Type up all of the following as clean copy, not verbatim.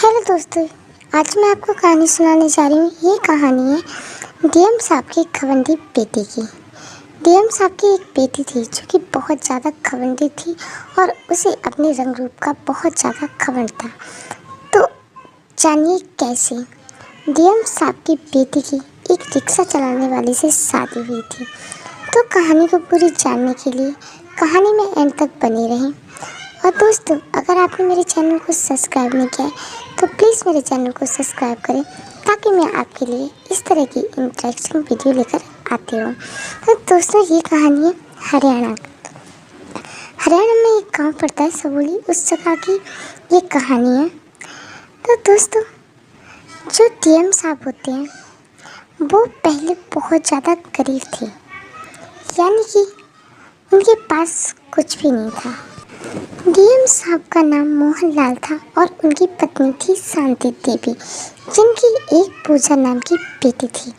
Hello दोस्तों, आज मैं आपको कहानी सुनाने जा रही हूँ। ये कहानी है डीएम साहब की घमंडी बेटी की। डीएम साहब की एक बेटी थी जो कि बहुत ज़्यादा घमंडी थी और उसे अपने रंग रूप का बहुत ज़्यादा घमंड था। तो जानिए कैसे डीएम साहब की बेटी की एक रिक्शा चलाने वाले से शादी हुई थी। तो कहानी को पूरी जानने के लिए कहानी में एंड तक बने रहें। और दोस्तों, अगर आपने मेरे चैनल को सब्सक्राइब नहीं किया है तो प्लीज़ मेरे चैनल को सब्सक्राइब करें ताकि मैं आपके लिए इस तरह की इंटरेस्टिंग वीडियो लेकर आती रहूँ। तो दोस्तों, ये कहानी है हरियाणा में एक गांव पड़ता है सबोली, उस जगह की ये कहानी है। तो दोस्तों, जो डीएम साहब होते हैं वो पहले बहुत ज़्यादा गरीब थे, यानी कि उनके पास कुछ भी नहीं था। डीएम साहब का नाम मोहन लाल था और उनकी पत्नी थी शांति देवी, जिनकी एक पूजा नाम की बेटी थी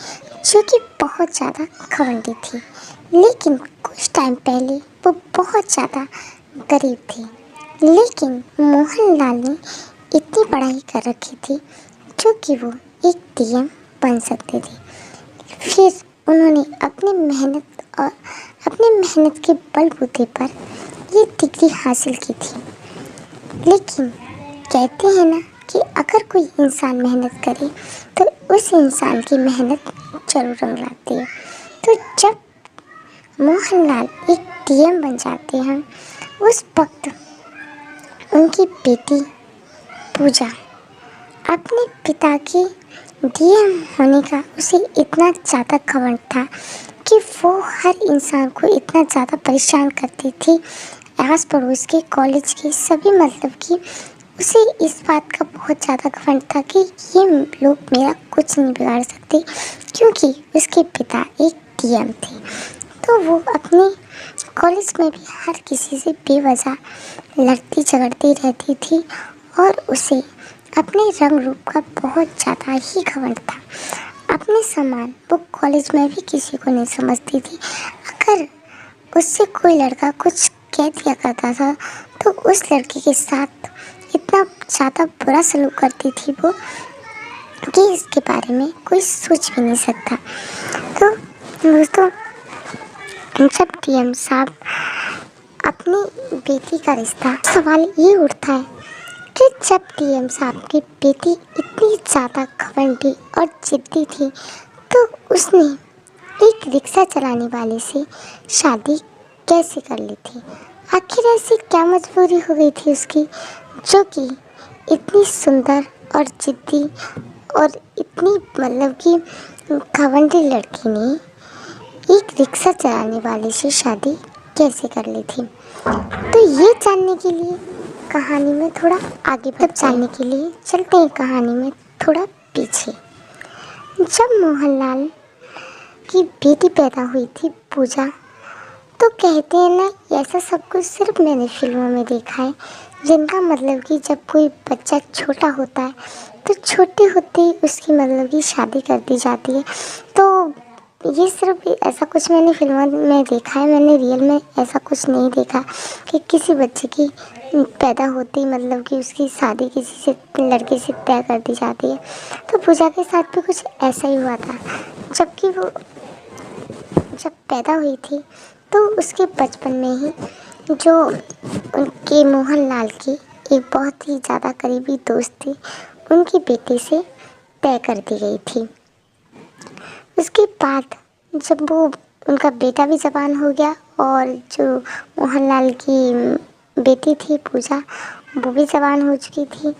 जो कि बहुत ज़्यादा घमंडी थी। लेकिन कुछ टाइम पहले वो बहुत ज़्यादा गरीब थे, लेकिन मोहन लाल ने इतनी पढ़ाई कर रखी थी जो कि वो एक डीएम बन सकते थे। फिर उन्होंने अपनी मेहनत के बलबूते पर ये डिग्री हासिल की थी। लेकिन कहते हैं ना कि अगर कोई इंसान मेहनत करे तो उस इंसान की मेहनत जरूर रंग लाती है। तो जब मोहनलाल एक डीएम बन जाते हैं, उस वक्त उनकी बेटी पूजा अपने पिता के डीएम होने का उसे इतना ज़्यादा घमंड था कि वो हर इंसान को इतना ज़्यादा परेशान करती थी, आस पड़ोस के, कॉलेज के सभी, मतलब कि उसे इस बात का बहुत ज़्यादा घमंड था कि ये लोग मेरा कुछ नहीं बिगाड़ सकते, क्योंकि उसके पिता एक डीएम थे। तो वो अपने कॉलेज में भी हर किसी से बेवजह लड़ती झगड़ती रहती थी और उसे अपने रंग रूप का बहुत ज़्यादा ही घमंड था। अपने समान वो कॉलेज में भी किसी को नहीं समझती थी। अगर उससे कोई लड़का कुछ कह दिया करता था तो उस लड़की के साथ इतना ज़्यादा बुरा सलूक करती थी वो कि इसके बारे में कोई सोच भी नहीं सकता। तो दोस्तों, जब डीएम साहब अपनी बेटी का रिश्ता, सवाल ये उठता है कि जब डीएम साहब की बेटी इतनी ज़्यादा घमंडी और जिद्दी थी तो उसने एक रिक्शा चलाने वाले से शादी कैसे कर ली थी। आखिर ऐसी क्या मजबूरी हो गई थी उसकी, जो कि इतनी सुंदर और जिद्दी और इतनी, मतलब कि घमंडी लड़की ने एक रिक्शा चलाने वाले से शादी कैसे कर ली थी। तो ये जानने के लिए कहानी में थोड़ा आगे, जानने के लिए चलते हैं कहानी में थोड़ा पीछे। जब मोहनलाल की बेटी पैदा हुई थी पूजा, तो कहते हैं ना, ऐसा सब कुछ सिर्फ मैंने फिल्मों में देखा है, जिनका मतलब कि जब कोई बच्चा छोटा होता है तो छोटे होते ही उसकी मतलब कि शादी कर दी जाती है। तो ये सिर्फ ऐसा कुछ मैंने फिल्मों में देखा है, मैंने रियल में ऐसा कुछ नहीं देखा कि किसी बच्चे की पैदा होती मतलब कि उसकी शादी किसी से, लड़के से तय कर दी जाती है। तो पूजा के साथ भी कुछ ऐसा ही हुआ था। जबकि वो जब पैदा हुई थी तो उसके बचपन में ही जो उनके मोहनलाल की एक बहुत ही ज़्यादा करीबी दोस्त थी, उनकी बेटी से तय कर दी गई थी। उसके बाद जब वो, उनका बेटा भी जवान हो गया और जो मोहनलाल की बेटी थी पूजा, वो भी जवान हो चुकी थी,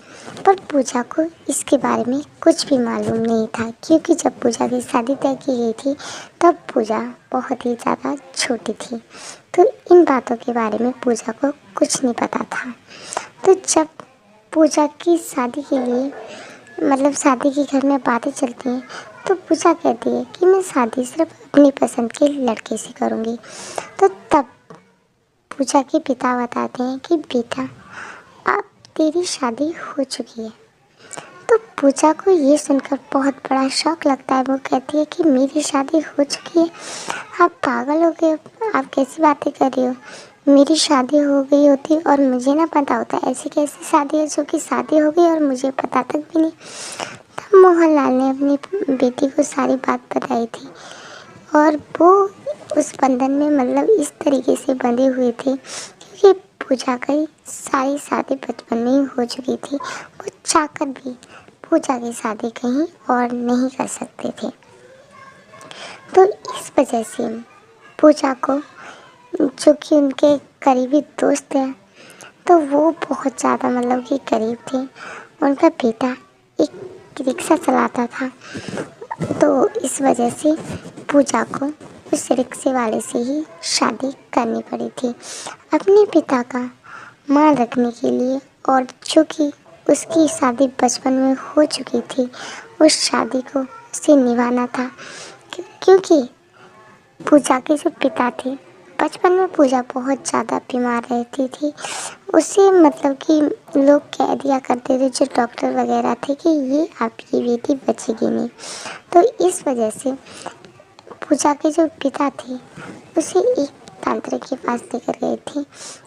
पर पूजा को इसके बारे में कुछ भी मालूम नहीं था, क्योंकि जब पूजा की शादी तय की गई थी तब पूजा बहुत ही ज़्यादा छोटी थी। तो इन बातों के बारे में पूजा को कुछ नहीं पता था। तो जब पूजा की शादी के लिए, मतलब शादी के घर में बातें चलती हैं, तो पूजा कहती है कि मैं शादी सिर्फ अपनी पसंद के लड़के से करूँगी। तो तब पूजा के पिता बताते हैं कि बेटा, अब तेरी शादी हो चुकी है। तो पूजा को ये सुनकर बहुत बड़ा शौक लगता है। वो कहती है कि मेरी शादी हो चुकी है, आप पागल हो गए, आप कैसी बातें कर रही हो, मेरी शादी हो गई होती और मुझे ना पता होता। ऐसी कैसी शादी है जो कि शादी हो गई और मुझे पता तक भी नहीं। तब मोहनलाल ने अपनी बेटी को सारी बात बताई थी और वो उस बंधन में मतलब इस तरीके से बंधे हुए थे क्योंकि पूजा की सारी शादी बचपन में ही हो चुकी थी। वो चाहकर भी पूजा की शादी कहीं और नहीं कर सकते थे। तो इस वजह से पूजा को, जो कि उनके करीबी दोस्त हैं, तो वो बहुत ज़्यादा मतलब कि करीब थे। उनका बेटा एक रिक्शा चलाता था, तो इस वजह से पूजा को उस रिक्शे वाले से ही शादी करनी पड़ी थी अपने पिता का मान रखने के लिए। और जो कि उसकी शादी बचपन में हो चुकी थी, उस शादी को उसे निभाना था क्योंकि पूजा के जो पिता थे, बचपन में पूजा बहुत ज़्यादा बीमार रहती थी। उसे मतलब कि लोग कह दिया करते थे, जो डॉक्टर वगैरह थे, कि ये आपकी बेटी बचेगी नहीं। तो इस वजह से पूजा के जो पिता थे उसे एक तांत्रिक के पास लेकर गए थे।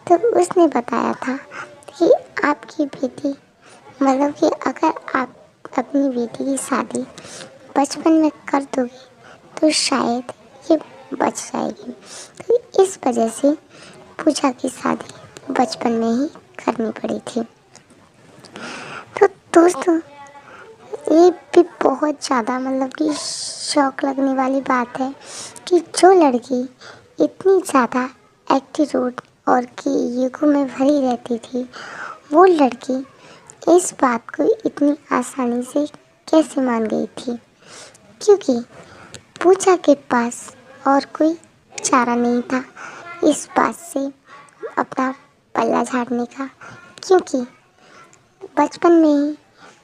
तो उसने बताया था कि आपकी बेटी मतलब कि अगर आप अपनी बेटी की शादी बचपन में कर दोगे तो शायद ये बच जाएगी। तो इस वजह से पूजा की शादी बचपन में ही करनी पड़ी थी। तो दोस्तों, ये भी बहुत ज़्यादा मतलब कि शौक लगने वाली बात है कि जो लड़की इतनी ज़्यादा एटीट्यूड और कि ईगो में भरी रहती थी, वो लड़की इस बात को इतनी आसानी से कैसे मान गई थी, क्योंकि पूजा के पास और कोई चारा नहीं था इस बात से अपना पल्ला झाड़ने का, क्योंकि बचपन में ही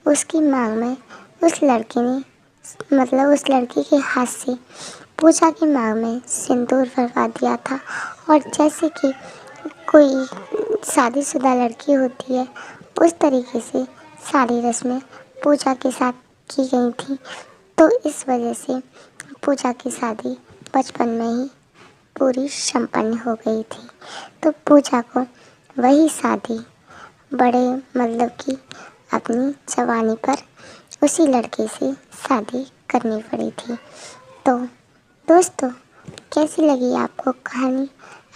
उसकी मांग में उस लड़के ने मतलब उस लड़के के हाथ से पूजा की मांग में सिंदूर भरवा दिया था। और जैसे कि कोई शादीशुदा लड़की होती है, उस तरीके से सारी रस्में पूजा के साथ की गई थी। तो इस वजह से पूजा की शादी बचपन में ही पूरी संपन्न हो गई थी। तो पूजा को वही शादी बड़े मतलब कि अपनी जवानी पर उसी लड़के से शादी करनी पड़ी थी। तो दोस्तों, कैसी लगी आपको कहानी?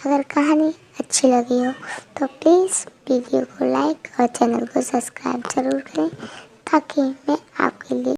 अगर कहानी अच्छी लगी हो तो प्लीज़ वीडियो को लाइक और चैनल को सब्सक्राइब ज़रूर करें, ताकि मैं आपके लिए